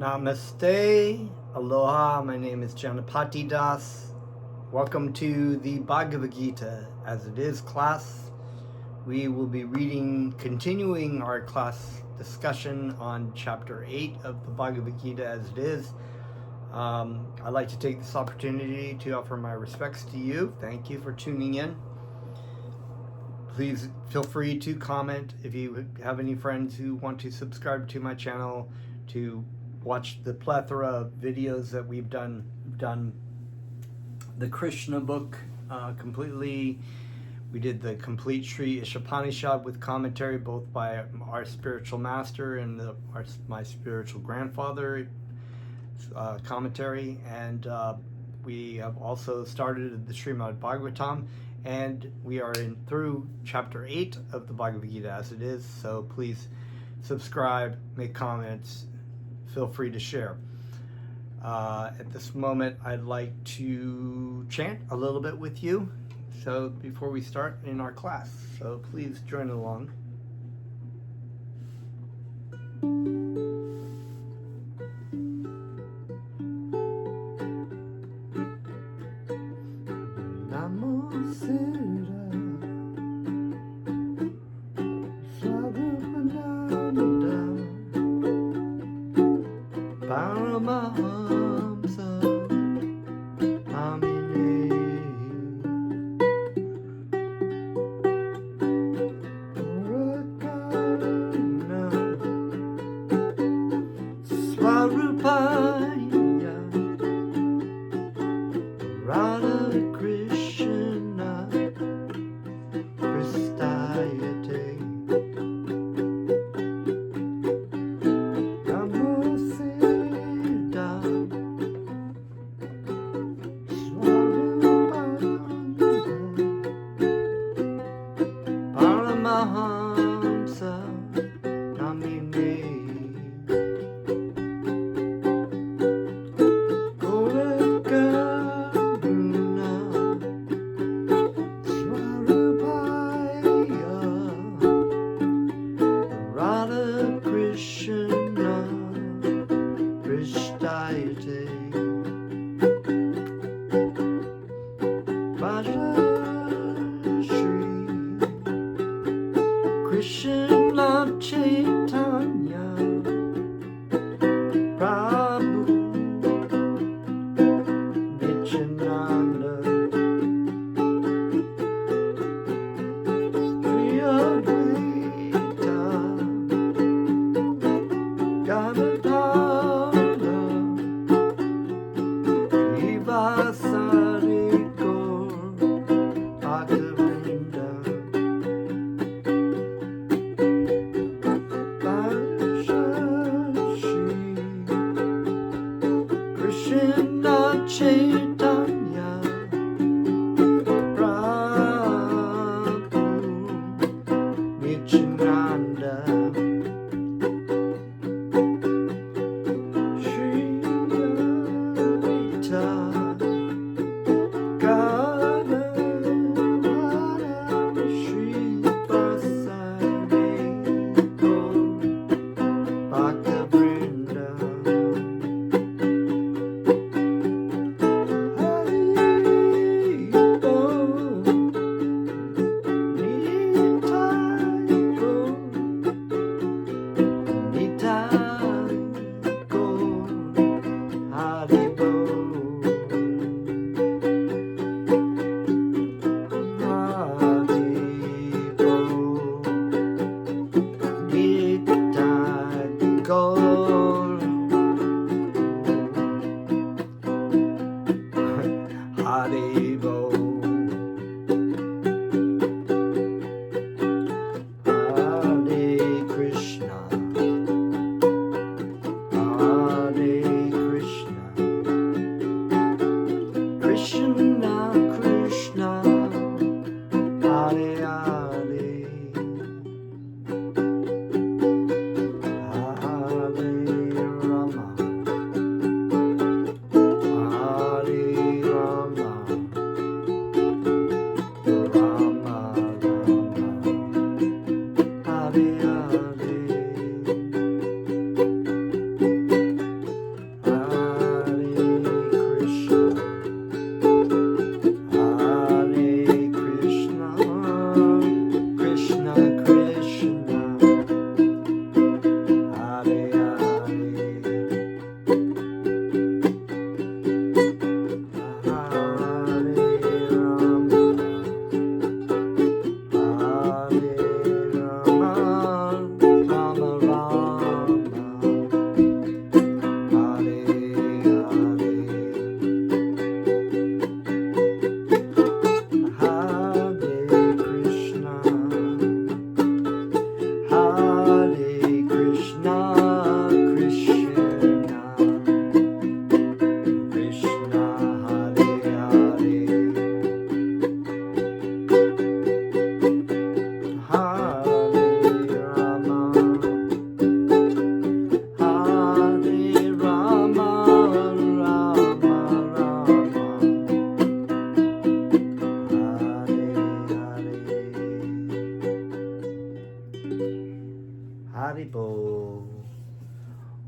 Namaste, aloha, my name is Janapati Das. Welcome to the Bhagavad Gita as it is class. We will be continuing our class discussion on chapter 8 of the Bhagavad Gita as it is. I'd like to take this opportunity to offer my respects to you. Thank you for tuning in. Please feel free to comment if you have any friends who want to subscribe to my channel to watch the plethora of videos that we've done the Krishna book completely. We did the complete Sri Ishopanishad with commentary both by our spiritual master and my spiritual grandfather commentary, and we have also started the Srimad Bhagavatam, and we are through chapter 8 of the Bhagavad Gita as it is. So please subscribe, make comments, feel free to share. At this moment, I'd like to chant a little bit with you. So before we start in our class, so please join along.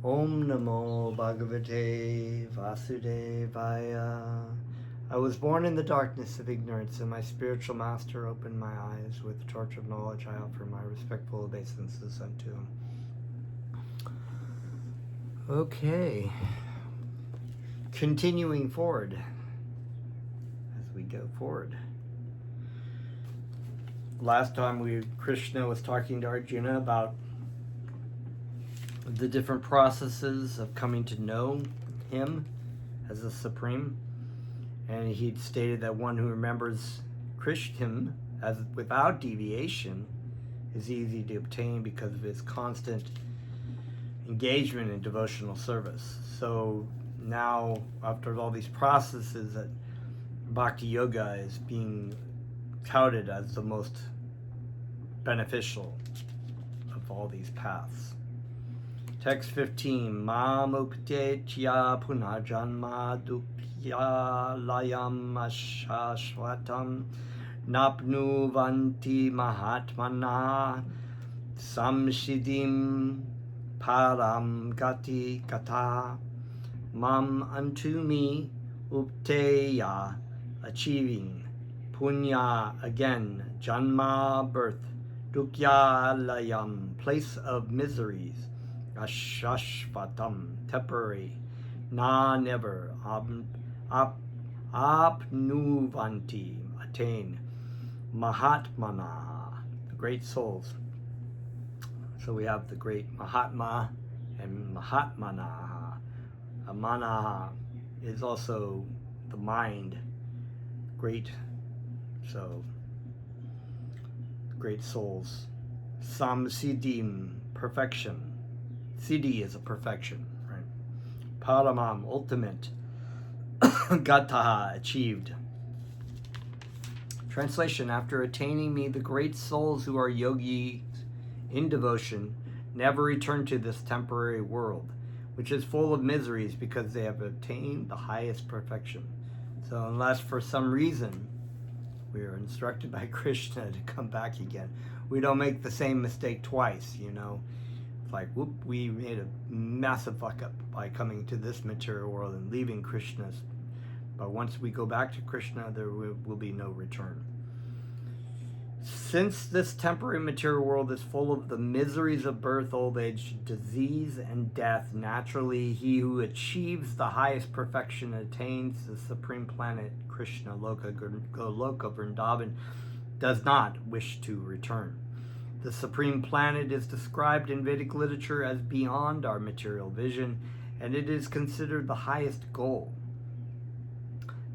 Om Namo Bhagavate Vasudevaya. I was born in the darkness of ignorance, and my spiritual master opened my eyes. With the torch of knowledge, I offer my respectful obeisances unto him. Okay. Continuing forward. As we go forward. Last time Krishna was talking to Arjuna about the different processes of coming to know him as the Supreme. And he'd stated that one who remembers Krishna as without deviation is easy to obtain because of his constant engagement in devotional service. So now, after all these processes, that Bhakti Yoga is being touted as the most beneficial of all these paths. Text 15. Mam uptetya punajanma dukya layam ashashvatam napnuvanti mahatmana samsiddhim param gati kata. Mam unto me upteya, achieving, punya, again, janma, birth, dukya layam, place of miseries, ashashvatam, temporary, na, never, apnuvanti, attain, mahatmana, the great souls. So we have the great Mahatma and Mahatmana. Manaha is also the mind, great, so great souls. Samsiddhim, perfection. Siddhi is a perfection, right? Paramam, ultimate. Gataha, achieved. Translation: after attaining me, the great souls who are yogis in devotion never return to this temporary world, which is full of miseries because they have attained the highest perfection. So unless for some reason we are instructed by Krishna to come back again, we don't make the same mistake twice, you know. It's like, whoop, we made a massive fuck up by coming to this material world and leaving Krishna's. But once we go back to Krishna, there will be no return. Since this temporary material world is full of the miseries of birth, old age, disease, and death, naturally he who achieves the highest perfection attains the supreme planet, Krishna, Loka, Goloka, Vrindavan, does not wish to return. The supreme planet is described in Vedic literature as beyond our material vision, and it is considered the highest goal.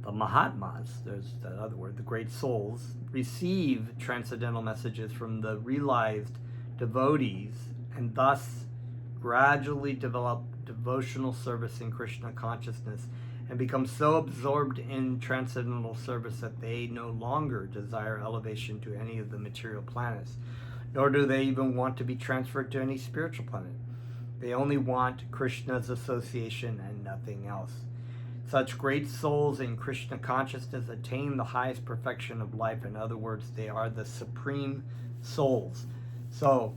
The Mahatmas, there's that other word, the great souls, receive transcendental messages from the realized devotees and thus gradually develop devotional service in Krishna consciousness and become so absorbed in transcendental service that they no longer desire elevation to any of the material planets, nor do they even want to be transferred to any spiritual planet. They only want Krishna's association and nothing else. Such great souls in Krishna consciousness attain the highest perfection of life. In other words, they are the supreme souls. So,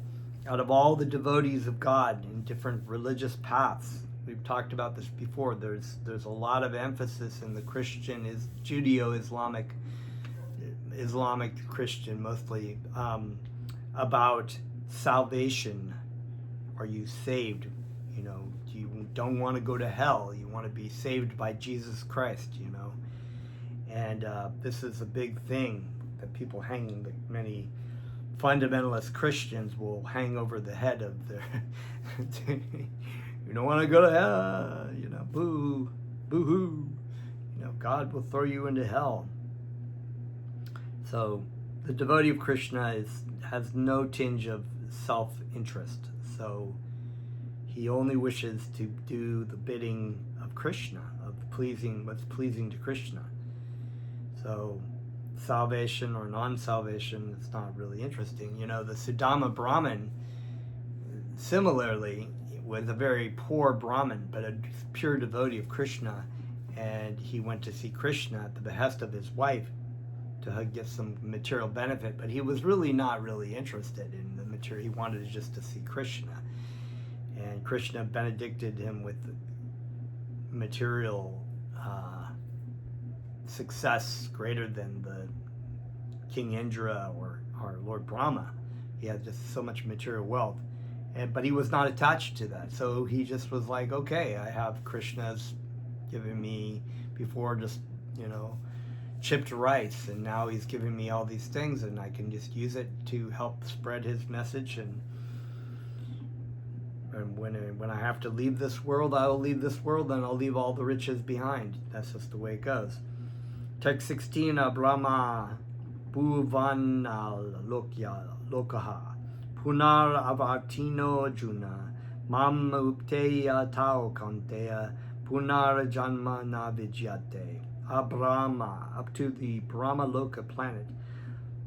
out of all the devotees of God in different religious paths, we've talked about this before, there's a lot of emphasis in the Christian, Judeo-Islamic Christian mostly, about salvation. Are you saved? You know, you don't want to go to hell. You want to be saved by Jesus Christ, you know. And this is a big thing that people hang, many fundamentalist Christians will hang over the head of their, you don't want to go to hell, you know, boo, boo-hoo. You know, God will throw you into hell. So the devotee of Krishna has no tinge of self-interest. So he only wishes to do the bidding of Krishna, of what's pleasing to Krishna. So salvation or non-salvation is not really interesting. You know, the Sudama Brahmin, similarly, was a very poor Brahmin, but a pure devotee of Krishna, and he went to see Krishna at the behest of his wife to get some material benefit, but he was really not really interested in the material. He wanted just to see Krishna. and Krishna benedicted him with material success greater than the King Indra or Lord Brahma. He had just so much material wealth, but he was not attached to that. So he just was like, okay, I have Krishna's given me before just, chipped rice, and now he's giving me all these things, and I can just use it to help spread his message. And when I have to leave this world, I will leave this world, and I'll leave all the riches behind. That's just the way it goes. Text 16, Brahma Bhuvan Lokaha Punar Avartino Juna Mam Upteya Tao Kanteya Punar Janma Navidyate. Brahma, up to the Brahma Loka planet.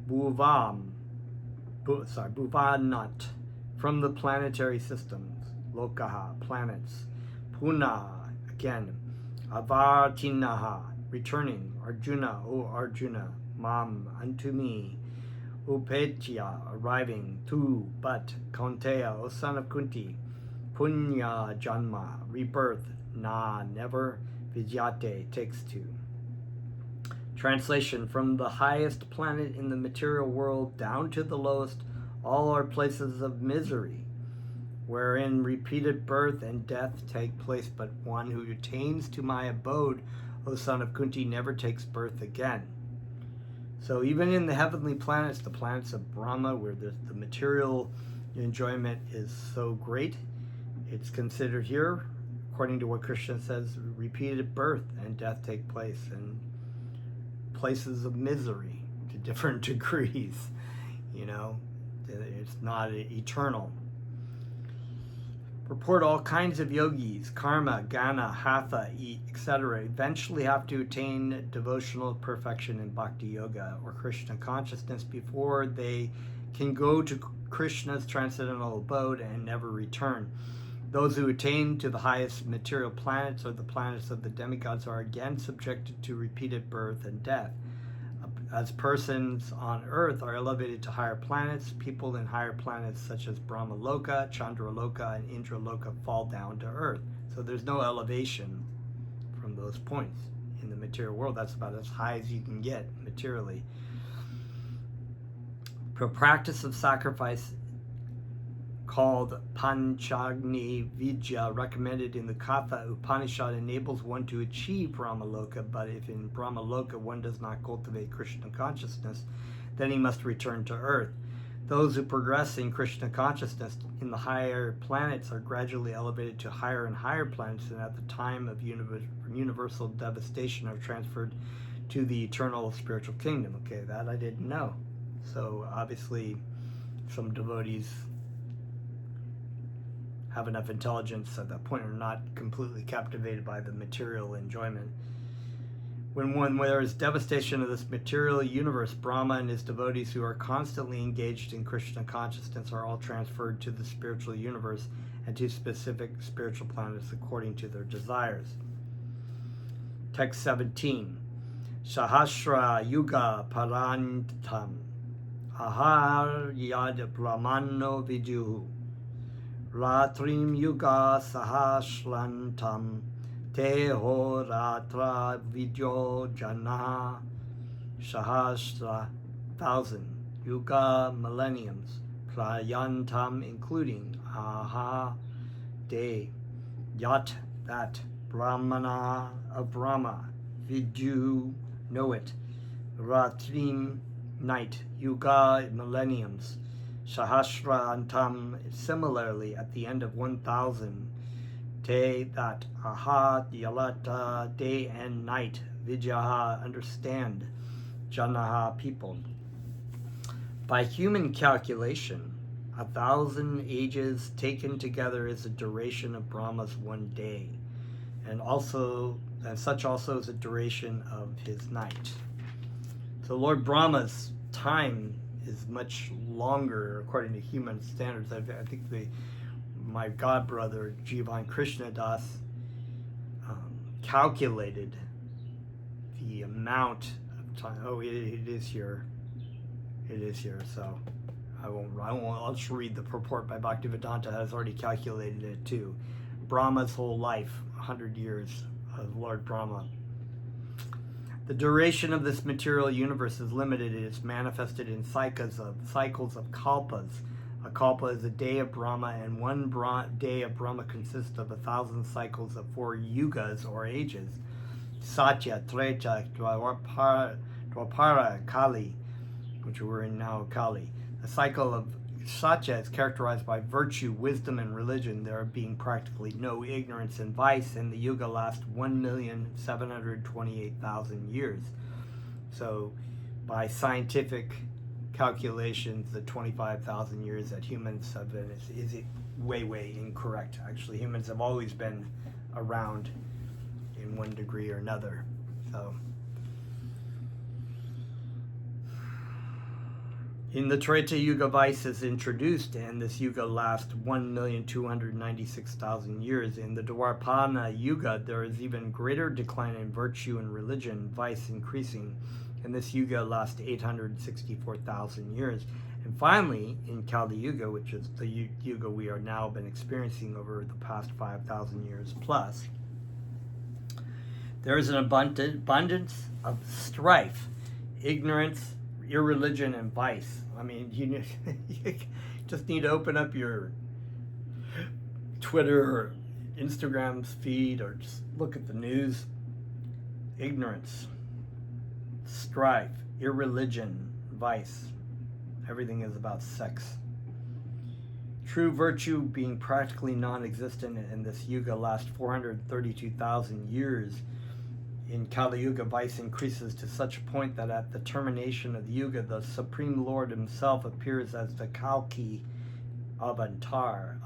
Bhuvanat, from the planetary systems. Lokaha, planets. Puna, again. Avartinaha, returning. Arjuna, O Arjuna. Mam, unto me. Upetya, arriving. Tu, but. Kaunteya, O son of Kunti. Punya Janma, rebirth. Na, never. Vidyate, takes to. Translation: from the highest planet in the material world down to the lowest, all are places of misery, wherein repeated birth and death take place, but one who attains to my abode, O son of Kunti, never takes birth again. So even in the heavenly planets, the planets of Brahma, where the material enjoyment is so great, it's considered here, according to what Krishna says, repeated birth and death take place, and places of misery to different degrees. It's not eternal. Purport: all kinds of yogis, karma, gana, hatha, etc., eventually have to attain devotional perfection in bhakti yoga or Krishna consciousness before they can go to Krishna's transcendental abode and never return. Those who attain to the highest material planets or the planets of the demigods are again subjected to repeated birth and death. As persons on earth are elevated to higher planets, people in higher planets such as Brahma Loka, Chandra Loka, and Indra Loka fall down to earth. So there's no elevation from those points in the material world. That's about as high as you can get materially. The practice of sacrifice, called Panchagni Vidya, recommended in the Katha Upanishad, enables one to achieve Brahmaloka, but if in Brahmaloka one does not cultivate Krishna consciousness, then he must return to earth. Those who progress in Krishna consciousness in the higher planets are gradually elevated to higher and higher planets, and at the time of universal devastation are transferred to the eternal spiritual kingdom. Okay, that I didn't know. So obviously some devotees have enough intelligence at that point, are not completely captivated by the material enjoyment. When there is devastation of this material universe, Brahma and his devotees who are constantly engaged in Krishna consciousness are all transferred to the spiritual universe and to specific spiritual planets according to their desires. Text 17. Sahasra Yuga Parantam Ahar Yad Brahmano Vidyuhu Ratrim Yuga Sahasrantam Teho Ratra Vidyo Jana Sahasra 1,000 Yuga millenniums Prayantam, including Aha Day Yat, that Brahmana of Brahma Vidyu, know it, Ratrim, night, Yuga millenniums, Sahasra Antam, similarly at the end of 1,000, Te, that, Aha, Yalata, day and night, Vijaha, understand, Janaha, people. By human calculation, 1,000 ages taken together is the duration of Brahma's one day, and such also is the duration of his night. So Lord Brahma's time is much longer according to human standards. I think my god brother Jivan Krishna Das calculated the amount of time. Oh, it is here. It is here. So I'll just read the purport by Bhaktivedanta, has already calculated it too. Brahma's whole life, 100 years of Lord Brahma. The duration of this material universe is limited. It is manifested in cycles of kalpas. A kalpa is a day of Brahma, and one day of Brahma consists of 1,000 cycles of 4 yugas or ages. Satya, Treta, Dwapara, Kali, which we're in now, Kali. The cycle of Satya is characterized by virtue, wisdom, and religion, there being practically no ignorance and vice, and the yuga lasts 1,728,000 years. So, by scientific calculations, the 25,000 years that humans have been is way incorrect. Actually, humans have always been around in one degree or another. So, in the Treta Yuga, vice is introduced, and this yuga lasts 1,296,000 years. In the Dwapara Yuga, there is even greater decline in virtue and religion, vice increasing, and this yuga lasts 864,000 years. And finally, in Kali Yuga, which is the yuga we are now been experiencing over the past 5,000 years plus, there is an abundance of strife, ignorance, irreligion, and vice. I mean, you just need to open up your Twitter or Instagram's feed, or just look at the news. Ignorance, strife, irreligion, vice. Everything is about sex. True virtue being practically non-existent, and this yuga lasts 432,000 years. In Kali Yuga, vice increases to such a point that at the termination of the yuga, the Supreme Lord himself appears as the Kalki avatar,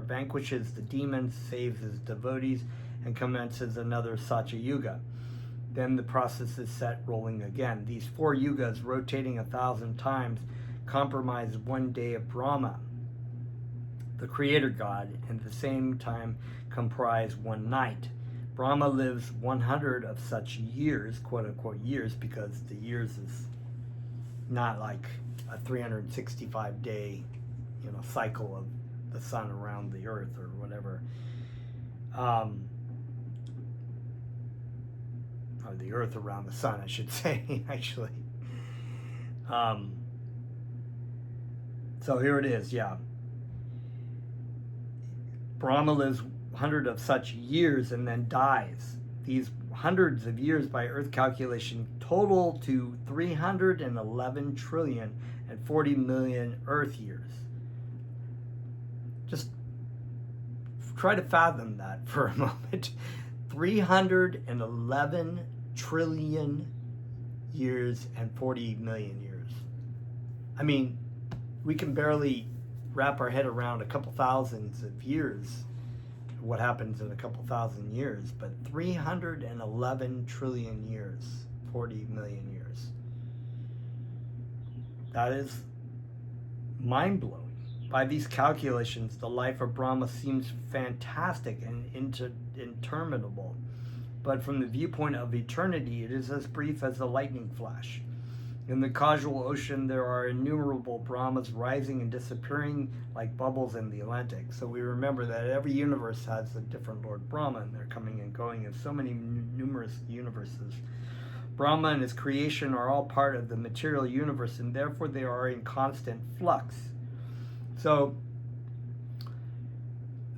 vanquishes the demons, saves his devotees, and commences another Satya Yuga. Then the process is set rolling again. These 4 yugas, rotating 1,000 times, comprise one day of Brahma, the creator god, and at the same time comprise one night. Brahma lives 100 of such years, quote unquote years, because the years is not like a 365 day, cycle of the sun around the earth or whatever. Or the earth around the sun, I should say, actually. So here it is, yeah. Brahma lives 100 of such years and then dies. These hundreds of years by earth calculation total to 311 trillion and 40 million earth years. Just try to fathom that for a moment. 311 trillion years and 40 million years. I mean, we can barely wrap our head around a couple thousands of years, what happens in a couple thousand years, but 311 trillion years, 40 million years. That is mind-blowing. By these calculations, the life of Brahma seems fantastic and interminable, but from the viewpoint of eternity, it is as brief as a lightning flash. In the causal ocean, there are innumerable Brahmas rising and disappearing like bubbles in the Atlantic. So we remember that every universe has a different Lord Brahma, and they're coming and going in so many numerous universes. Brahma and his creation are all part of the material universe, and therefore they are in constant flux. So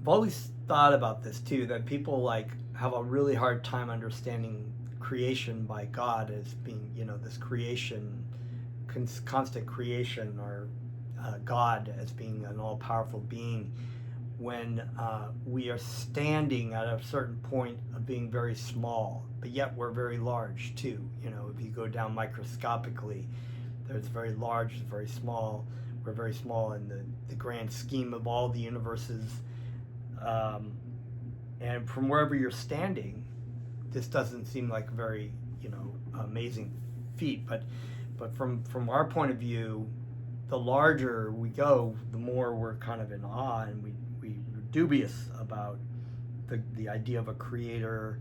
I've always thought about this too, that people have a really hard time understanding creation by God as being, this creation, constant creation, or God as being an all-powerful being, when we are standing at a certain point of being very small, but yet we're very large too. If you go down microscopically, there's very large, very small. We're very small in the grand scheme of all the universes. And from wherever you're standing, this doesn't seem like a very, amazing feat. But from our point of view, the larger we go, the more we're kind of in awe, and we're dubious about the idea of a creator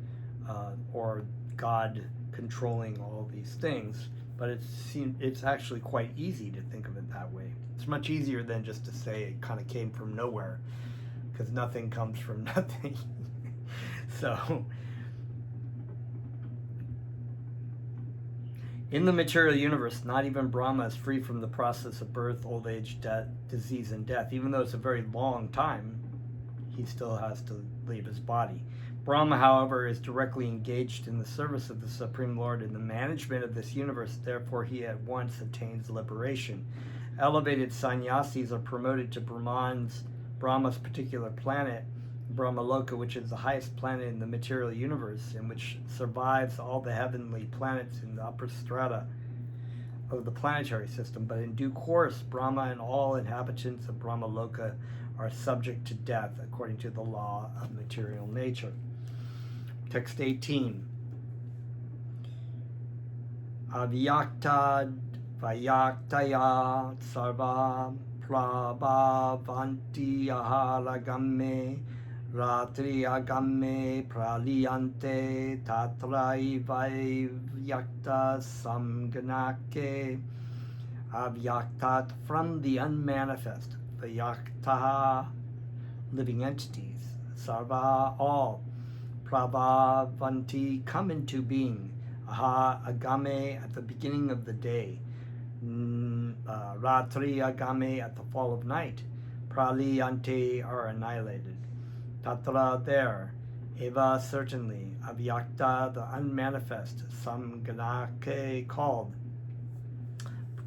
or God controlling all these things. But it's actually quite easy to think of it that way. It's much easier than just to say it kind of came from nowhere, because nothing comes from nothing. So, in the material universe, not even Brahma is free from the process of birth, old age, disease, and death. Even though it's a very long time, he still has to leave his body. Brahma, however, is directly engaged in the service of the Supreme Lord in the management of this universe. Therefore, he at once attains liberation. Elevated sannyasis are promoted to Brahma's particular planet, Brahmaloka, which is the highest planet in the material universe, and which survives all the heavenly planets in the upper strata of the planetary system. But in due course, Brahma and all inhabitants of Brahmaloka are subject to death according to the law of material nature. Text 18. Avyaktad vayaktaya sarva prabhavanti aharagamme ratri agamme praliyante tatrai vavyakta samganake. Avyaktat, from the unmanifest, vyakta, living entities, sarva, all, prabhavanti, come into being, aha, agame, at the beginning of the day, ratri agame, at the fall of night, praliyante, are annihilated, tatra, there, eva, certainly, avyakta, the unmanifest, samganake, called.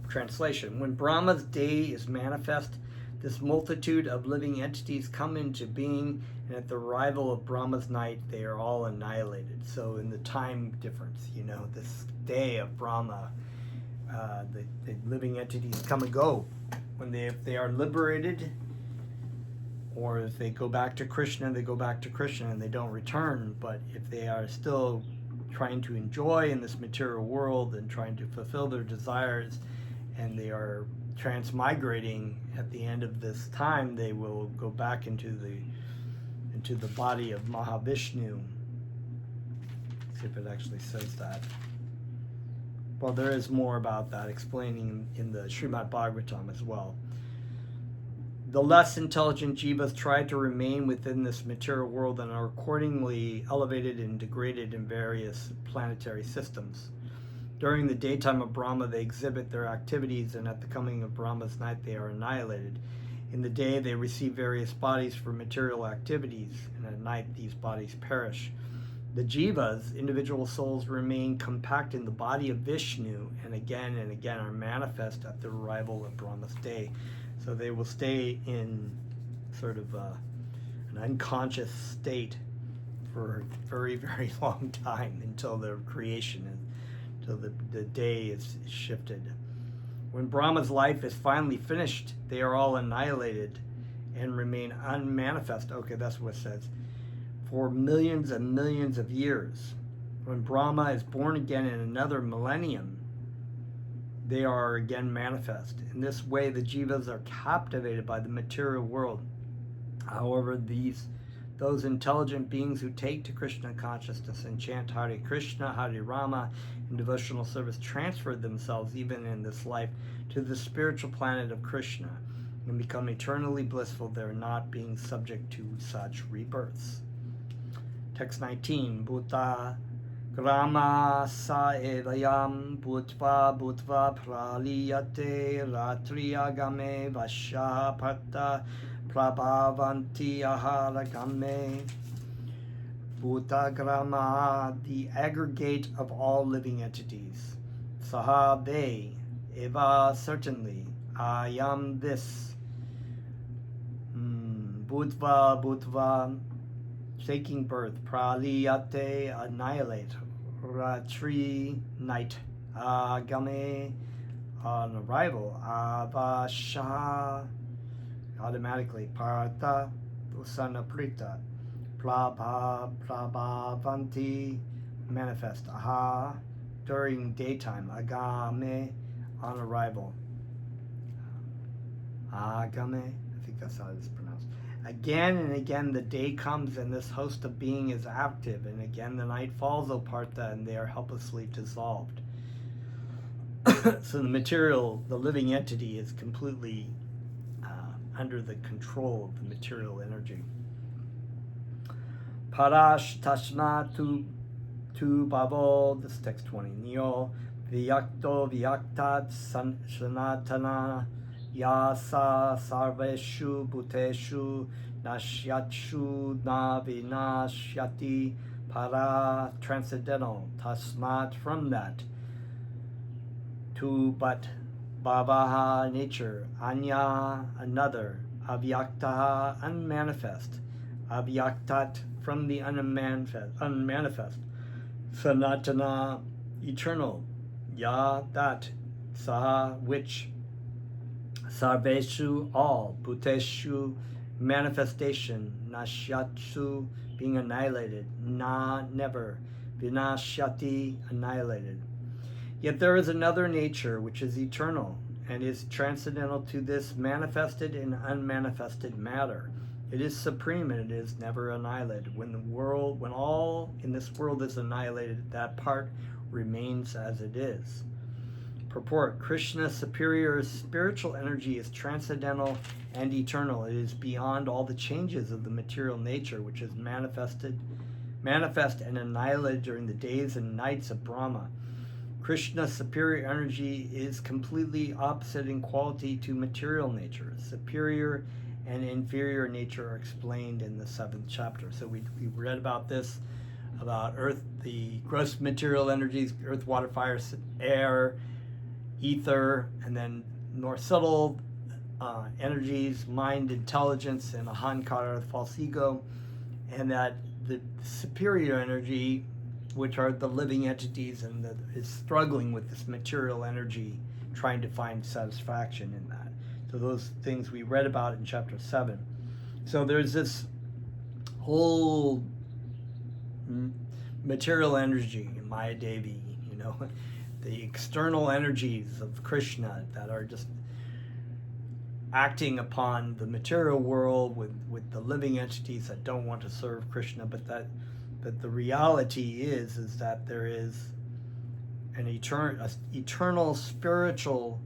Translation: when Brahma's day is manifest, this multitude of living entities come into being, and at the arrival of Brahma's night, they are all annihilated. So in the time difference, this day of Brahma, the living entities come and go. If they are liberated, or if they go back to Krishna, they go back to Krishna and they don't return. But if they are still trying to enjoy in this material world and trying to fulfill their desires, and they are transmigrating at the end of this time, they will go back into the body of Mahavishnu. Let's see if it actually says that. Well, there is more about that explaining in the Srimad Bhagavatam as well. The less intelligent jivas try to remain within this material world and are accordingly elevated and degraded in various planetary systems. During the daytime of Brahma, they exhibit their activities, and at the coming of Brahma's night, they are annihilated. In the day, they receive various bodies for material activities, and at night, these bodies perish. The jivas, individual souls, remain compact in the body of Vishnu, and again are manifest at the arrival of Brahma's day. So they will stay in sort of an unconscious state for a very, very long time until their creation is. Till the day is shifted. When Brahma's life is finally finished, they are all annihilated and remain unmanifest. Okay, that's what it says. For millions and millions of years. When Brahma is born again in another millennium, they are again manifest. In this way, the jivas are captivated by the material world. However, those intelligent beings who take to Krishna consciousness and chant Hare Krishna, Hare Rama in devotional service transfer themselves, even in this life, to the spiritual planet of Krishna and become eternally blissful there, not being subject to such rebirths. Text 19. Bhuta grama sa evayam bhutva praliyate ratriyagame vashapata prabhavanti aharagame. Bhutagrama, the aggregate of all living entities. Saha, they. Eva, certainly. Ayam, this. Bhutva, taking birth. Praliyate, annihilate. Ratri, night. Agame, on arrival. Avasha, automatically. Parata, usanaprita. Prabhavanti, manifest. Aha, during daytime. Agame, on arrival. Agame, I think that's how it's pronounced. Again and again the day comes and this host of being is active, and again the night falls, O Partha, and they are helplessly dissolved. So the material, the living entity, is completely under the control of the material energy. Parash tashma tu bavo, this is text 20. Neo vyakto vyaktat sanatana yasa sarveshu bhuteshu nashyatshu na vinashyati para, transcendental, tasmat, from that, tu, but, bhavaha, nature, anya, another, avyaktaha, unmanifest, avyaktat, from the unmanifest, sanatana, eternal, ya, that, saha, which, sarveshu, all, bhuteshu, manifestation, nashyatsu, being annihilated, na, never, vinashyati, annihilated. Yet there is another nature which is eternal and is transcendental to this manifested and unmanifested matter. It is supreme and it is never annihilated. When all in this world is annihilated, that part remains as it is. Purport: Krishna's superior spiritual energy is transcendental and eternal. It is beyond all the changes of the material nature, which is manifest and annihilated during the days and nights of Brahma. Krishna's superior energy is completely opposite in quality to material nature. Superior and inferior nature are explained in the 7th chapter. So we read about this, about earth, the gross material energies, earth, water, fire, air, ether, and then more subtle energies, mind, intelligence, and ahankara, the false ego, and that the superior energy, which are the living entities, and is struggling with this material energy, trying to find satisfaction in that. So those things we read about in chapter 7. So there's this whole material energy, Maya Devi, the external energies of Krishna that are just acting upon the material world with the living entities that don't want to serve Krishna, but the reality is that there is an eternal spiritual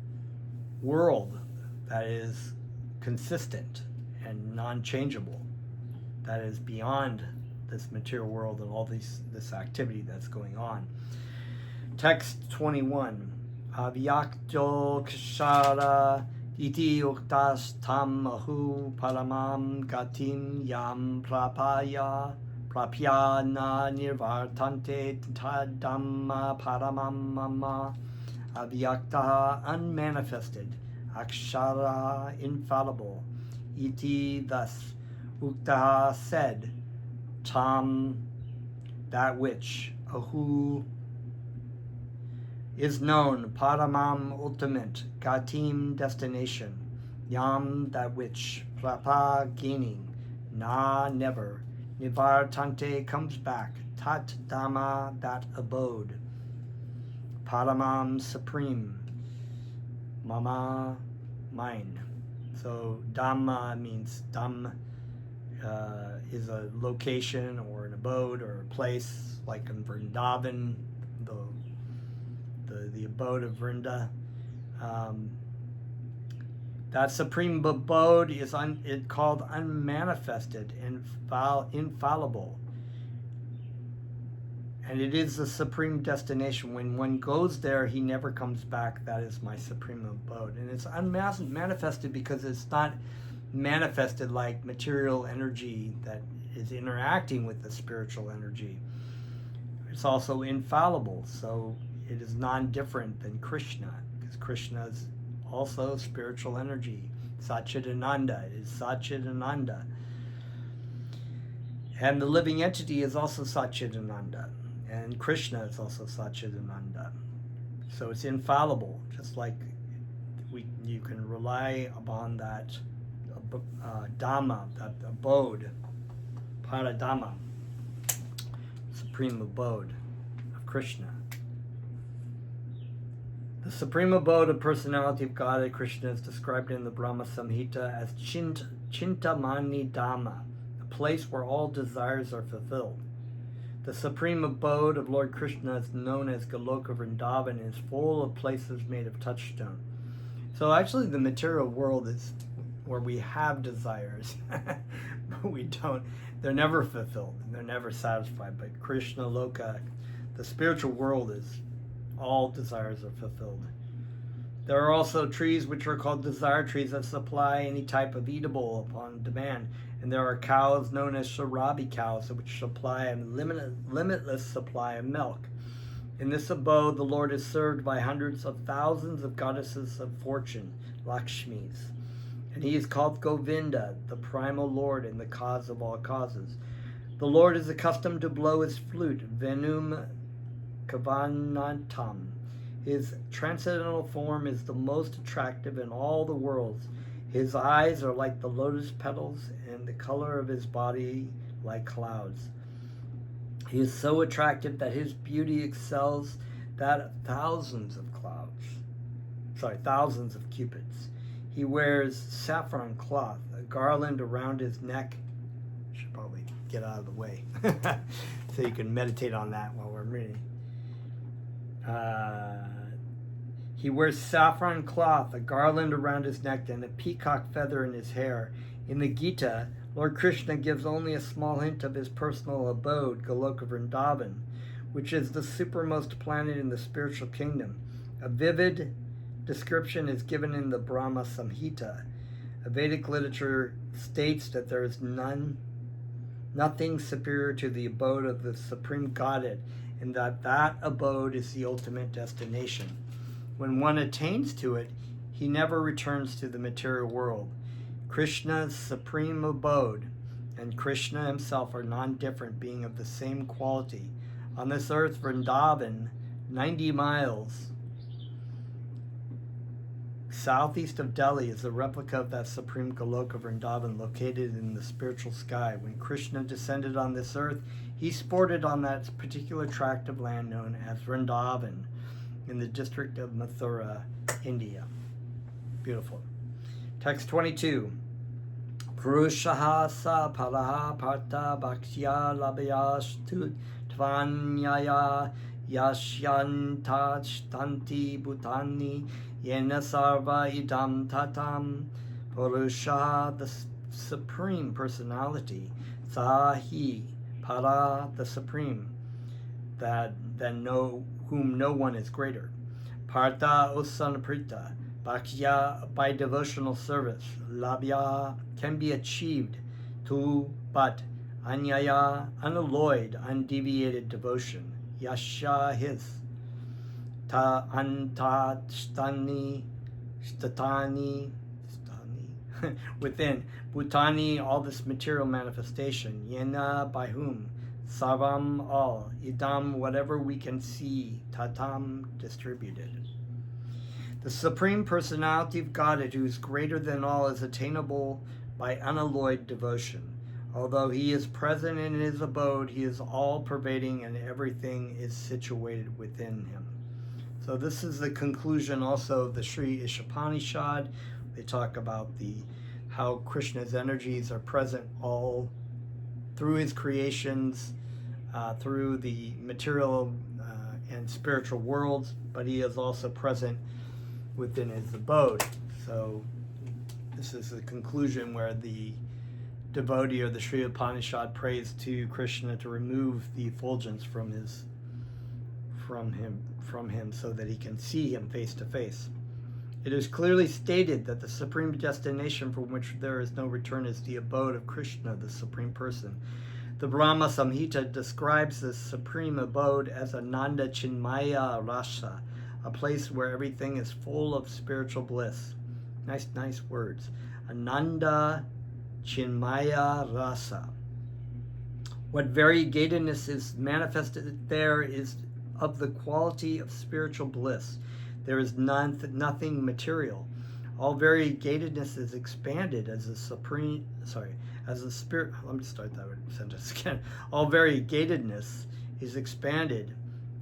world that is consistent and non-changeable, that is beyond this material world and all this activity that's going on. Text 21. Avyakto kshara iti uktas tam ahu paramam gatim yam prapya na nirvartante tadamma paramam mama. Avyaktaha, unmanifested, akshara, infallible, iti, thus, uktaha, said, tam, that which, ahu, is known, paramam, ultimate, gatim, destination, yam, that which, prapa, gaining, na, never, nivartante, comes back, tat, dhamma, that abode, paramam, supreme, mama, mine. So dhamma means dham is a location or an abode or a place, like in Vrindavan, the abode of Vrinda. That supreme abode is called unmanifested, infallible. And it is the supreme destination. When one goes there, he never comes back. That is my supreme abode. And it's unmanifested because it's not manifested like material energy that is interacting with the spiritual energy. It's also infallible. So it is non-different than Krishna, because Krishna is also spiritual energy. Satchidananda is Satchidananda. And the living entity is also Satchidananda. And Krishna is also Satchidananda. So it's infallible, just like you can rely upon that Dhamma, that abode, Paradhamma, supreme abode of Krishna. The supreme abode of personality of God, Krishna, is described in the Brahma Samhita as Chintamani Dhamma, a place where all desires are fulfilled. The supreme abode of Lord Krishna is known as Goloka Vrindavan and is full of places made of touchstone. So actually the material world is where we have desires, but we don't. They're never fulfilled. They're never satisfied. But Krishna Loka, the spiritual world, is all desires are fulfilled. There are also trees which are called desire trees that supply any type of eatable upon demand. And there are cows known as Sharabi cows which supply a limitless supply of milk. In this abode, the Lord is served by hundreds of thousands of goddesses of fortune, Lakshmis. And he is called Govinda, the primal Lord and the cause of all causes. The Lord is accustomed to blow his flute, Venum Kavanatam. His transcendental form is the most attractive in all the worlds. His eyes are like the lotus petals, and the color of his body like clouds. He is so attractive that his beauty excels that of thousands of cupids. He wears saffron cloth, a garland around his neck. Should probably get out of the way so you can meditate on that while we're reading. He wears saffron cloth, a garland around his neck, and a peacock feather in his hair. In the Gita, Lord Krishna gives only a small hint of his personal abode, Goloka Vrindavan, which is the supermost planet in the spiritual kingdom. A vivid description is given in the Brahma Samhita. A Vedic literature states that there is nothing superior to the abode of the Supreme Godhead, and that abode is the ultimate destination. When one attains to it, he never returns to the material world. Krishna's supreme abode and Krishna himself are non-different, being of the same quality. On this earth, Vrindavan, 90 miles southeast of Delhi, is a replica of that supreme Goloka Vrindavan located in the spiritual sky. When Krishna descended on this earth, he sported on that particular tract of land known as Vrindavan in the district of Mathura, India. Beautiful. Text 22. Purushaha sa paraha parta bhaksya labhayastu tvanyaya yashyantastanti bhutani yena sarva idam tatam. Purusha, the Supreme Personality, Sahi, Para, the Supreme, whom no one is greater. Partha Usanaprita, Bhaksya, by devotional service. Labhya, can be achieved. Tu, but. Anyaya, unalloyed, undeviated devotion. Yasha, his. Ta, anta, stani, within. Bhutani, all this material manifestation. Yena, by whom. Sarvam, all. Idam, whatever we can see. Tatam, distributed. The Supreme Personality of Godhead, who is greater than all, is attainable by unalloyed devotion. Although he is present in his abode, he is all-pervading and everything is situated within him. So this is the conclusion also of the Sri Ishopanishad. They talk about how Krishna's energies are present all through his creations, through the material and spiritual worlds, but he is also present within his abode. So this is the conclusion where the devotee or the Sri Upanishad prays to Krishna to remove the effulgence from him so that he can see him face to face. It is clearly stated that the supreme destination from which there is no return is the abode of Krishna, the Supreme Person. The Brahma Samhita describes this supreme abode as Ananda Chinmaya Rasa, a place where everything is full of spiritual bliss. Nice words. Ananda Chinmaya Rasa. What variegatedness is manifested there is of the quality of spiritual bliss. There is nothing material. All variegatedness is expanded as the spirit. Let me start that sentence again. All variegatedness is expanded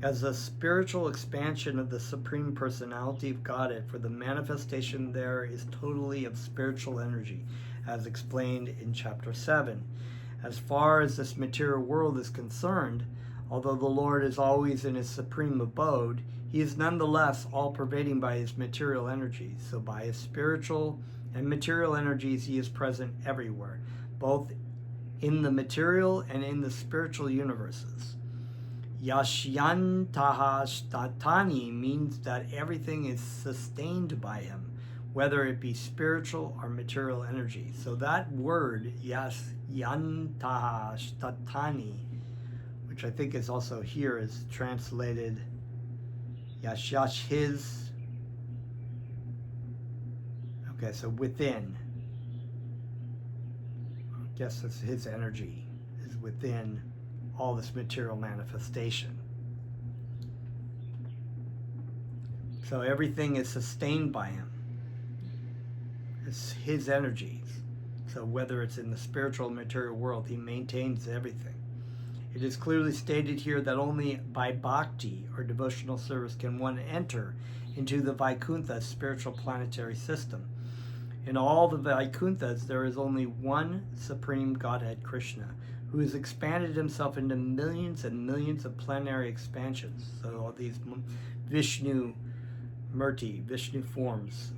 as a spiritual expansion of the Supreme Personality of Godhead, for the manifestation there is totally of spiritual energy, as explained in chapter 7. As far as this material world is concerned, Although the Lord is always in his supreme abode, he is nonetheless all-pervading by his material energies. So by his spiritual and material energies, he is present everywhere, both in the material and in the spiritual universes. Yashyantaha statani means that everything is sustained by him, whether it be spiritual or material energy. So that word, yashyantaha statani, which I think is also here, is translated Yashash, his. Okay, so within. I guess it's his energy is within all this material manifestation. So everything is sustained by him. It's his energies. So whether it's in the spiritual or material world, he maintains everything. It is clearly stated here that only by bhakti, or devotional service, can one enter into the Vaikuntha spiritual planetary system. In all the Vaikunthas, there is only one supreme Godhead, Krishna, who has expanded himself into millions and millions of planetary expansions. So all these Vishnu Murti, Vishnu forms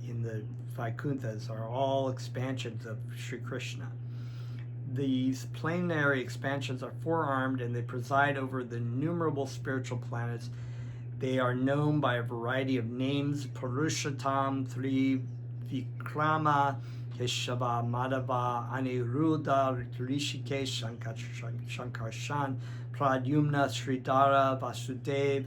in the Vaikunthas are all expansions of Sri Krishna. These planetary expansions are four-armed, and they preside over the innumerable spiritual planets. They are known by a variety of names: Purushottam, Vikrama, Keshava, Madhava, Aniruddha, Rishikesh, Shankarshan, Pradyumna, Sridhara, Vasudev,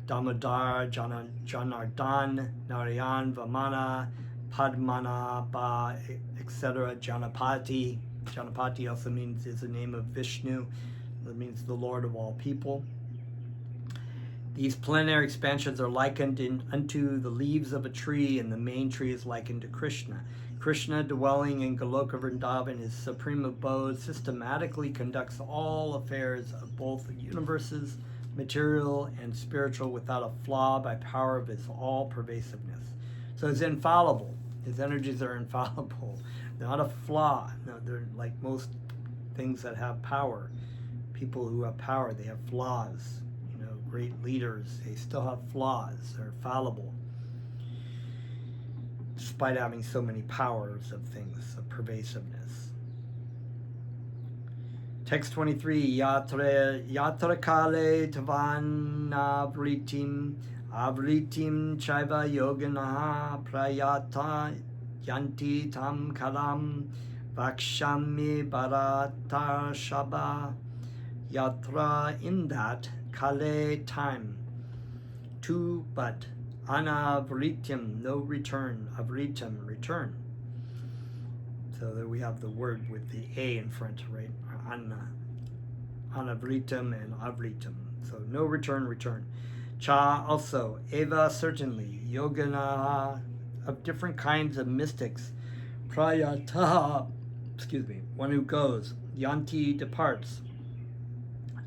Damodar, Janardhan, Narayan, Vamana, Padmanabha, etc., Janapati. Janapati also is the name of Vishnu. That means the Lord of all people. These planetary expansions are likened unto the leaves of a tree, and the main tree is likened to Krishna. Krishna, dwelling in Goloka Vrindavan, his supreme abode, systematically conducts all affairs of both the universes, material and spiritual, without a flaw, by power of his all-pervasiveness. So it's infallible. His energies are infallible. Not a flaw. No, they're like most things that have power. People who have power, they have flaws. Great leaders, they still have flaws. They're fallible, despite having so many powers of things, of pervasiveness. Text 23, Yatra kale tavan avritim chaiva yoganaha prayata yanti tam kalam vakshami bharata shaba. Yatra, in that, kale, time, to, but, anavrityam, no return, avritam, return. So there we have the word with the a in front, right? Anavritam and avritam. So no return, return. Cha, also, eva, certainly, yogana, of different kinds of mystics, prayata, one who goes, yanti, departs,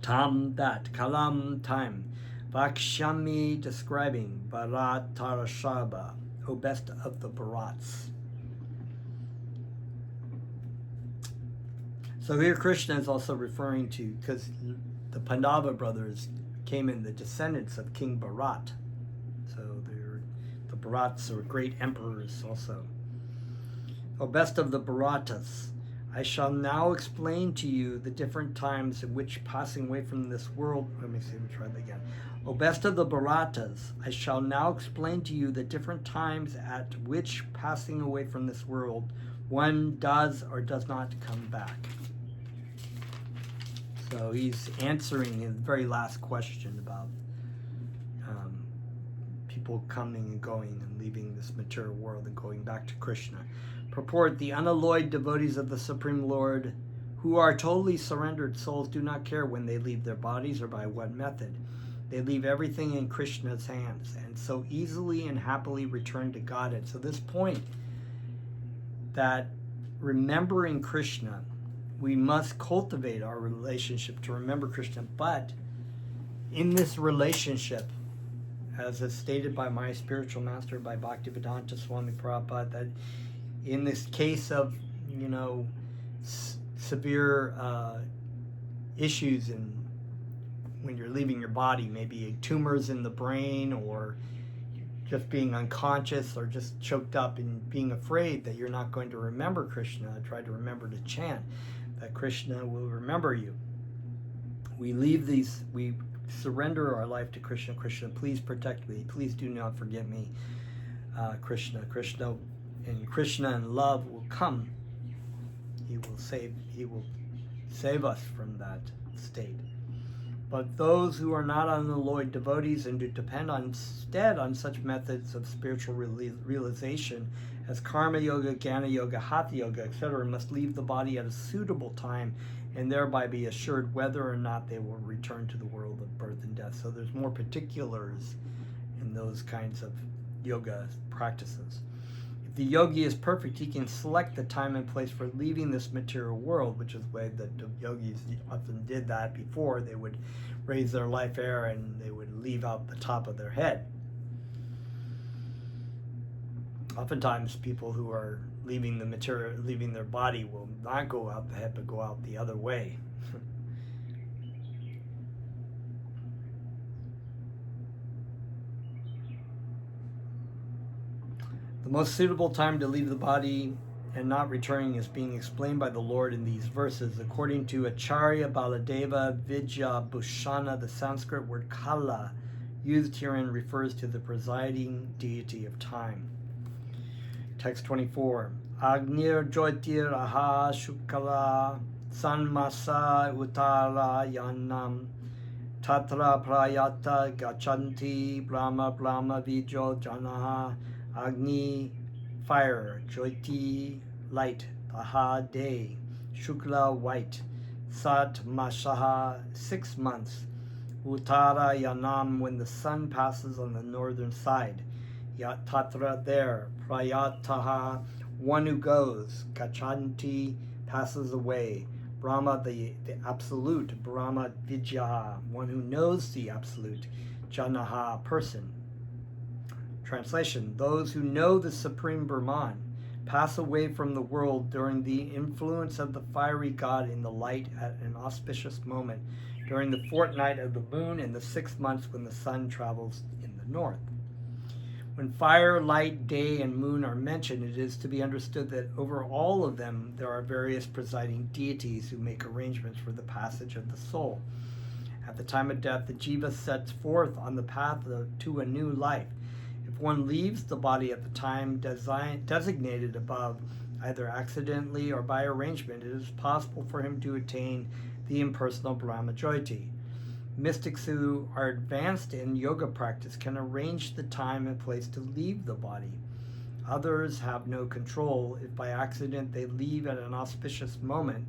tam, that, kalam, time, vakshami, describing, bharatarashaba, O best of the Bharats. So here Krishna is also referring to, because the Pandava brothers came in the descendants of King Bharat. So the Bharats are great emperors also. O best of the Bharatas, I shall now explain to you the different times in which passing away from this world... Let me try that again. O best of the Bharatas, I shall now explain to you the different times at which passing away from this world one does or does not come back. So he's answering his very last question about people coming and going and leaving this material world and going back to Krishna. Purport: the unalloyed devotees of the Supreme Lord, who are totally surrendered souls, do not care when they leave their bodies or by what method. They leave everything in Krishna's hands and so easily and happily return to Godhead. So this point that remembering Krishna, we must cultivate our relationship to remember Krishna, but in this relationship, as is stated by my spiritual master, by Bhaktivedanta Swami Prabhupada, that in this case of, severe issues in when you're leaving your body, maybe tumors in the brain, or just being unconscious, or just choked up and being afraid that you're not going to remember Krishna. Try to remember to chant that Krishna will remember you. We surrender our life to Krishna. Krishna, please protect me. Please do not forget me. Krishna and love will come. He will save us from that state. But those who are not unalloyed devotees and who depend instead on such methods of spiritual realization as karma yoga, jnana yoga, hatha yoga, etc., must leave the body at a suitable time and thereby be assured whether or not they will return to the world of birth and death. So there's more particulars in those kinds of yoga practices. If the yogi is perfect, he can select the time and place for leaving this material world, which is the way that the yogis often did that before. They would raise their life air and they would leave out the top of their head. Oftentimes people who are leaving their body will not go out the head but go out the other way. The most suitable time to leave the body and not returning is being explained by the Lord in these verses. According to Acharya Baladeva Vidyabhushana, the Sanskrit word kala used herein refers to the presiding deity of time. Text 24. Agnir Jyotir Aha Shukala Sanmasa Uttara Yanam Tatra Prayata Gachanti Brahma Vijo Janaha Agni, fire, Jyoti, light, Taha, day, Shukla, white, Sat, Mashaha, 6 months, Uttara, Yanam, when the sun passes on the northern side, Yat Tatra, there, Prayataha, one who goes, Gachanti, passes away, Brahma, the absolute, Brahma Vijaya, one who knows the absolute, Janaha, person. Translation: those who know the Supreme Brahman pass away from the world during the influence of the fiery god in the light at an auspicious moment, during the fortnight of the moon and the 6 months when the sun travels in the north. When fire, light, day, and moon are mentioned, it is to be understood that over all of them there are various presiding deities who make arrangements for the passage of the soul. At the time of death, the jiva sets forth on the path to a new life. If one leaves the body at the time designated above, either accidentally or by arrangement, it is possible for him to attain the impersonal Brahma Jyoti. Mystics who are advanced in yoga practice can arrange the time and place to leave the body. Others have no control. If by accident they leave at an auspicious moment,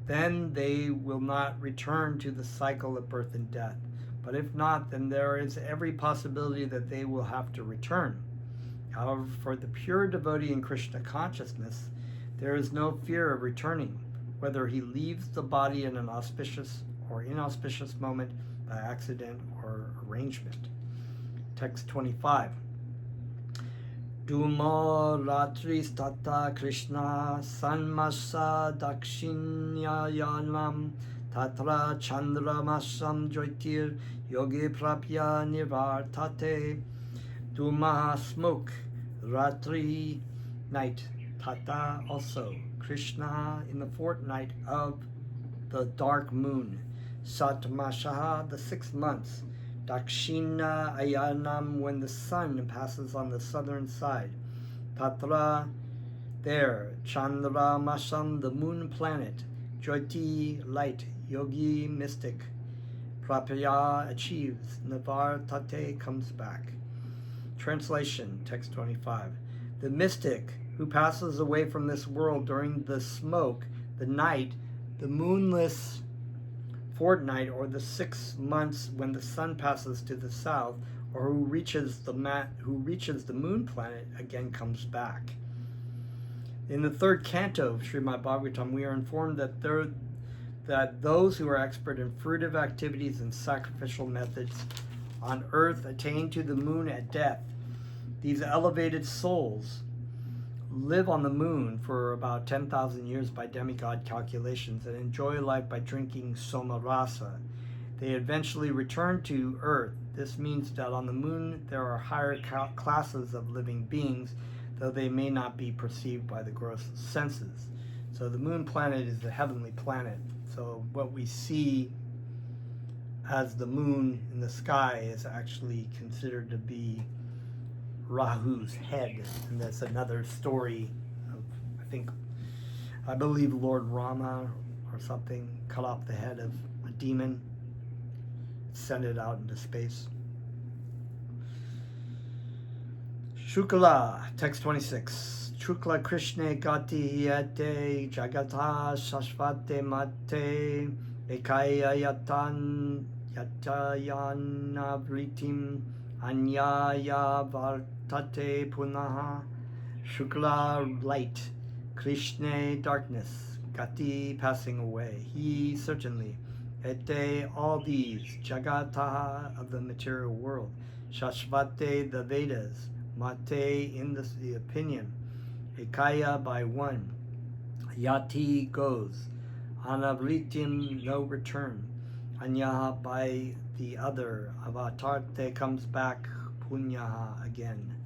then they will not return to the cycle of birth and death. But if not, then there is every possibility that they will have to return. However, for the pure devotee in Krishna consciousness, there is no fear of returning, whether he leaves the body in an auspicious or inauspicious moment by accident or arrangement. Text 25. Dumo ratri stata Krishna sanmasa dakshinyayanam tatra chandramasam jyotir yogi prapya nivartate. Duma, smoke, ratri, night, tata, also, Krishna in the fortnight of the dark moon, satmashaha, the 6 months, dakshina ayanam, when the sun passes on the southern side, tatra, there, chandramasam, the moon planet, jyoti, light, yogi, mystic, prapya, achieves, nivartate, comes back. Translation, text 25. The mystic who passes away from this world during the smoke, the night, the moonless fortnight, or the 6 months when the sun passes to the south, or who reaches the moon planet, again comes back. In the 3rd canto of Srimad Bhagavatam, we are informed that those who are expert in fruitive activities and sacrificial methods on earth attain to the moon at death. These elevated souls live on the moon for about 10,000 years by demigod calculations and enjoy life by drinking somarasa. They eventually return to Earth. This means that on the moon there are higher classes of living beings, though they may not be perceived by the gross senses. So the moon planet is a heavenly planet. So what we see as the moon in the sky is actually considered to be Rahu's head. And that's another story of, I believe Lord Rama or something cut off the head of a demon, sent it out into space. Shukla, text 26. Shukla Krishna Gati Yate Jagata Shashvate Mate Ekaya Yatan Yatayana Vritim Anyaya Vartate Punaha. Shukla light, Krishna darkness, Gati passing away. He certainly. Ete all these, Jagataha of the material world, Shashvate the Vedas, Mate in the opinion, Ekaya by one, Yati goes, Anavritim no return, Anyaha by the other, Avatarte comes back, Punyaha again.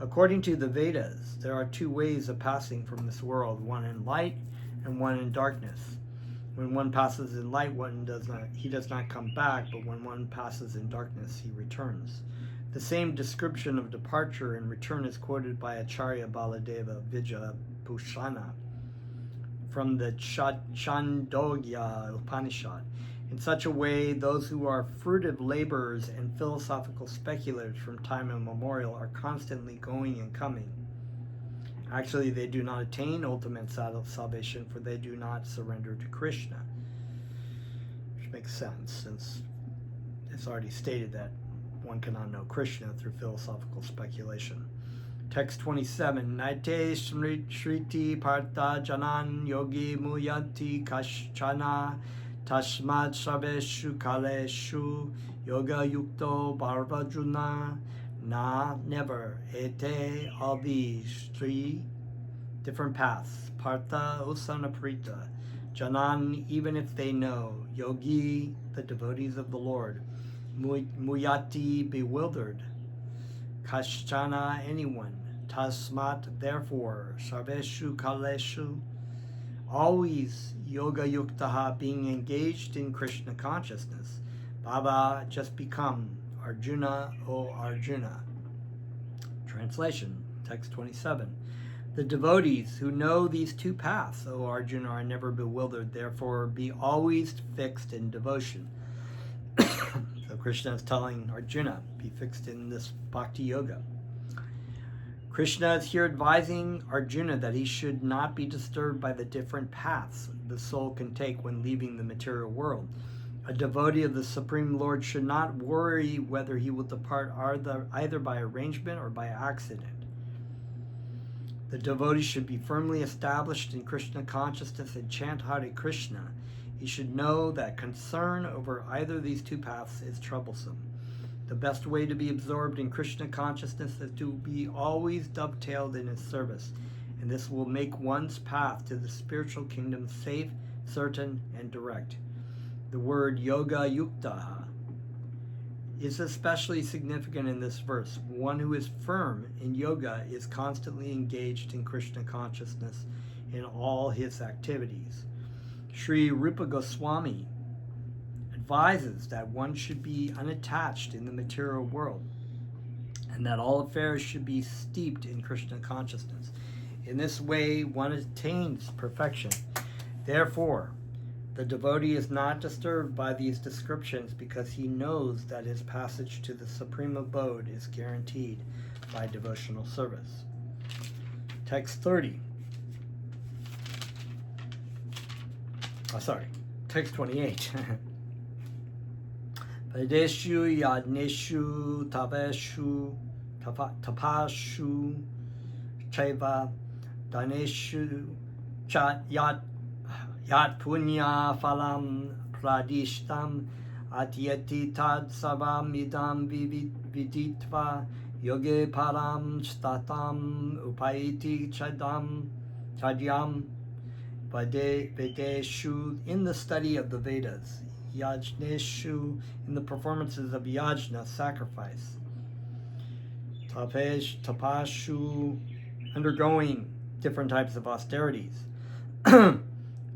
According to the Vedas, there are two ways of passing from this world, one in light and one in darkness. When one passes in light, he does not come back, but when one passes in darkness, he returns. The same description of departure and return is quoted by Acharya Baladeva Vijaya Bhushana from the Chandogya Upanishad. In such a way, those who are fruitive laborers and philosophical speculators from time immemorial are constantly going and coming. Actually, they do not attain ultimate salvation, for they do not surrender to Krishna. Which makes sense, since it's already stated that one cannot know Krishna through philosophical speculation. Text 27. Naite shriti partha janan yogi muyanti kashchana tashmat shabeshu kaleshu yoga yukto bharvajuna. Na, never. Ete, all these, three different paths. Partha, Usanaprita. Janan, even if they know. Yogi, the devotees of the Lord. Muyati, bewildered. Kashchana, anyone. Tasmat, therefore. Sarveshu Kaleshu, always yoga yuktaha, being engaged in Krishna consciousness. Baba, just become. Arjuna, O Arjuna. Translation, text 27. The devotees who know these two paths, O Arjuna, are never bewildered, therefore be always fixed in devotion. So Krishna is telling Arjuna, be fixed in this bhakti yoga. Krishna is here advising Arjuna that he should not be disturbed by the different paths the soul can take when leaving the material world. A devotee of the Supreme Lord should not worry whether he will depart either by arrangement or by accident. The devotee should be firmly established in Krishna consciousness and chant Hare Krishna. He should know that concern over either of these two paths is troublesome. The best way to be absorbed in Krishna consciousness is to be always dovetailed in his service, and this will make one's path to the spiritual kingdom safe, certain, and direct. The word yoga yukta is especially significant in this verse. One who is firm in yoga is constantly engaged in Krishna consciousness in all his activities. Sri Rupa Goswami advises that one should be unattached in the material world and that all affairs should be steeped in Krishna consciousness. In this way, one attains perfection. Therefore, the devotee is not disturbed by these descriptions because he knows that his passage to the supreme abode is guaranteed by devotional service. Text 30. Text 28. Vedeshu yadneshu tapashu chaiva daneshu yat punya phalam pradishtam atyati tad savam idam viditva yoge param statam upayiti chadyam Vedeshu, in the study of the Vedas. yajneshu, in the performances of yajna, sacrifice. Tapashu, undergoing different types of austerities.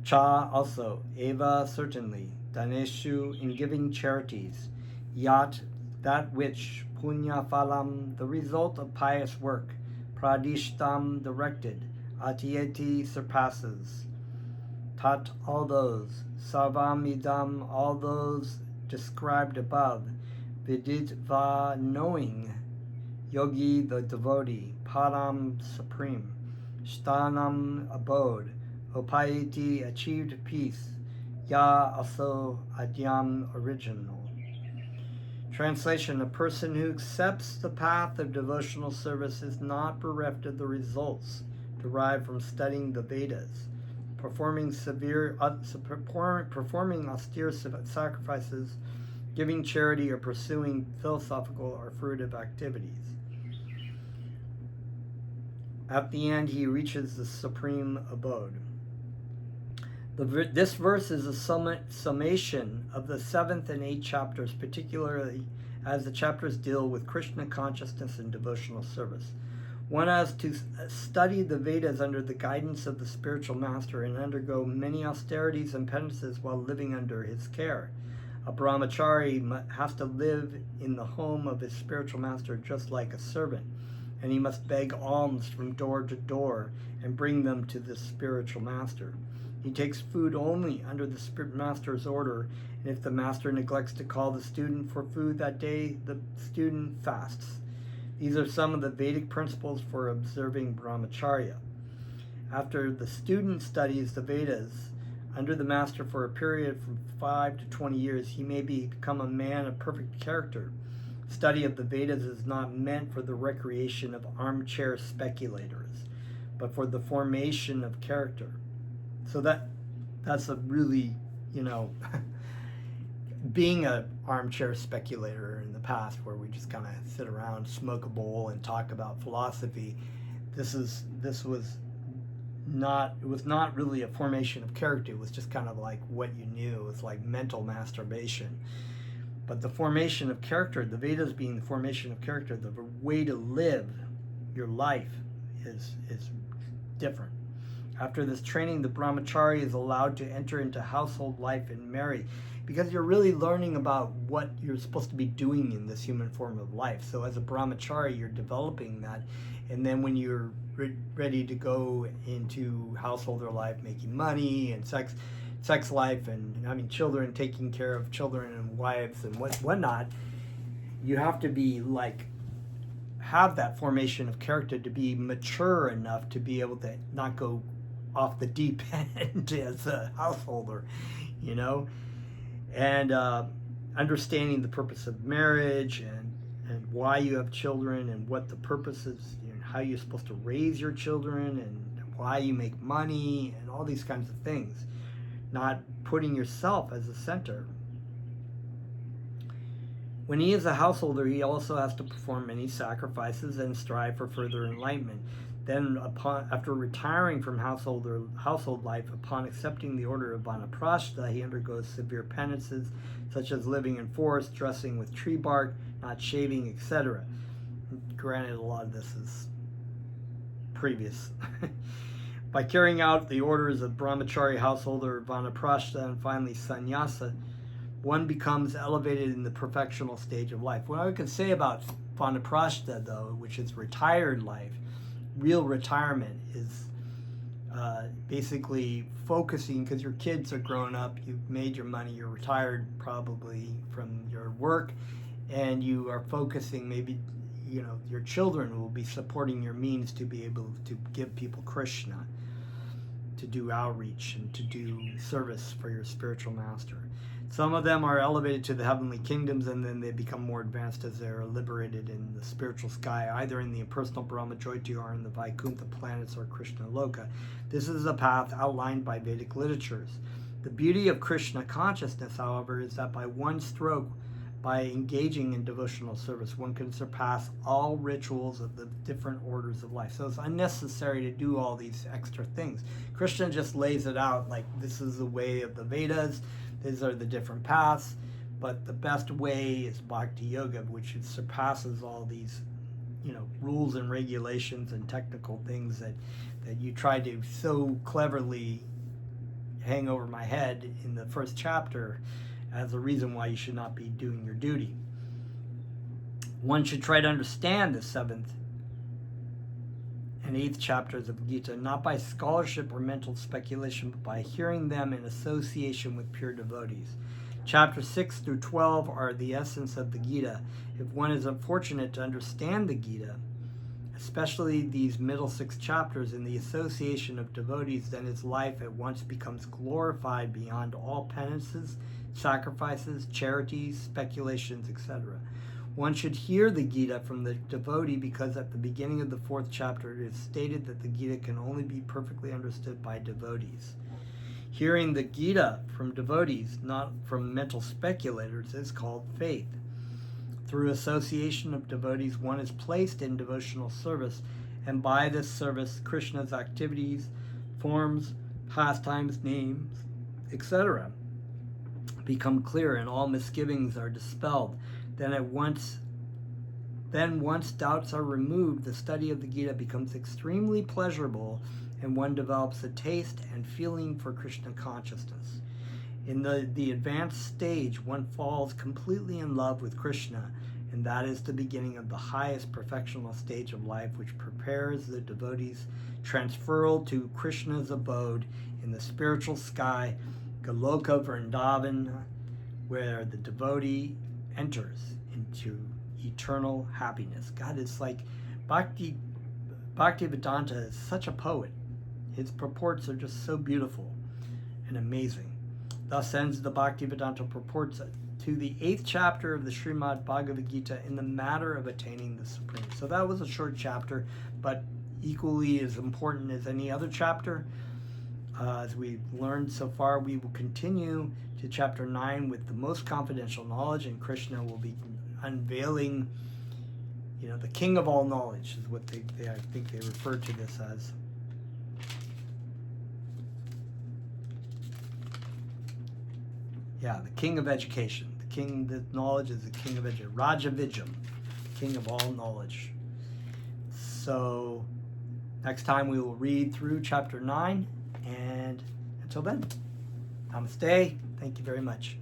Cha, also. Eva, certainly. Daneshu, in giving charities. Yat, that which. Punya phalam, the result of pious work. Pradishtam, directed. Atieti, surpasses. Tat, all those. Sarvamidam, all those described above. Viditva, knowing. Yogi, the devotee. Param, supreme. Shtanam, abode. Upayati, achieved peace. Ya, also. Adyam, original. Translation: a person who accepts the path of devotional service is not bereft of the results derived from studying the Vedas, performing austere sacrifices, giving charity, or pursuing philosophical or fruitive activities. At the end, he reaches the supreme abode. This verse is a summation of the 7th and 8th chapters, particularly as the chapters deal with Krishna consciousness and devotional service. One has to study the Vedas under the guidance of the spiritual master and undergo many austerities and penances while living under his care. A brahmachari has to live in the home of his spiritual master just like a servant, and he must beg alms from door to door and bring them to the spiritual master. He takes food only under the spirit master's order, and if the master neglects to call the student for food that day, the student fasts. These are some of the Vedic principles for observing brahmacharya. After the student studies the Vedas under the master for a period from 5 to 20 years, he may become a man of perfect character. Study of the Vedas is not meant for the recreation of armchair speculators, but for the formation of character. So that's a really, being an armchair speculator in the past where we just kind of sit around, smoke a bowl, and talk about philosophy. It was not really a formation of character. It was just kind of like what you knew. It was like mental masturbation. But the formation of character, the Vedas being the formation of character, the way to live your life is different. After this training, the brahmachari is allowed to enter into household life and marry, because you're really learning about what you're supposed to be doing in this human form of life. So as a brahmachari, you're developing that, and then when you're ready to go into householder life, making money and sex life and having children, taking care of children and wives and whatnot, you have to be have that formation of character to be mature enough to be able to not go off the deep end as a householder, and understanding the purpose of marriage and why you have children and what the purpose is, how you're supposed to raise your children and why you make money and all these kinds of things, not putting yourself as the center. When he is a householder, he also has to perform many sacrifices and strive for further enlightenment. Then, after retiring from household life, upon accepting the order of vanaprastha, he undergoes severe penances, such as living in forests, dressing with tree bark, not shaving, etc. Granted, a lot of this is previous. By carrying out the orders of brahmachari, householder, vanaprastha, and finally sannyasa, one becomes elevated in the perfectional stage of life. What I can say about vanaprastha, though, which is retired life, real retirement is basically focusing, because your kids are grown up, you've made your money, you're retired probably from your work, and you are focusing, maybe your children will be supporting your means to be able to give people Krishna, to do outreach and to do service for your spiritual master. Some of them are elevated to the heavenly kingdoms, and then they become more advanced as they're liberated in the spiritual sky, either in the impersonal Brahmajyoti or in the Vaikuntha planets or Krishna Loka. This is a path outlined by Vedic literatures. The beauty of Krishna consciousness, however, is that by one stroke, by engaging in devotional service, one can surpass all rituals of the different orders of life. So it's unnecessary to do all these extra things. Krishna just lays it out like this is the way of the Vedas. These are the different paths, but the best way is Bhakti Yoga, which surpasses all these, rules and regulations and technical things that you try to so cleverly hang over my head in the first chapter as a reason why you should not be doing your duty. One should try to understand the 7th and 8th chapters of Gita, not by scholarship or mental speculation, but by hearing them in association with pure devotees. Chapters 6 through 12 are the essence of the Gita. If one is unfortunate to understand the Gita, especially these middle 6 chapters in the association of devotees, then his life at once becomes glorified beyond all penances, sacrifices, charities, speculations, etc. One should hear the Gita from the devotee because at the beginning of the 4th chapter it is stated that the Gita can only be perfectly understood by devotees. Hearing the Gita from devotees, not from mental speculators, is called faith. Through association of devotees, one is placed in devotional service, and by this service, Krishna's activities, forms, pastimes, names, etc. become clear, and all misgivings are dispelled. Once doubts are removed, the study of the Gita becomes extremely pleasurable, and one develops a taste and feeling for Krishna consciousness. In the advanced stage, one falls completely in love with Krishna, and that is the beginning of the highest perfectional stage of life, which prepares the devotee's transferal to Krishna's abode in the spiritual sky, Goloka Vrindavan, where the devotee enters into eternal happiness. God, it's like Bhaktivedanta is such a poet. His purports are just so beautiful and amazing. Thus ends the Bhaktivedanta purports to the 8th chapter of the Srimad Bhagavad Gita in the matter of attaining the Supreme. So that was a short chapter, but equally as important as any other chapter. As we've learned so far, we will continue to chapter 9 with the most confidential knowledge, and Krishna will be unveiling, the king of all knowledge is what I think they refer to this as. Yeah, the king of education. The knowledge is the king of education. Raja Vijam, king of all knowledge. So next time we will read through chapter 9, and until then, namaste. Thank you very much.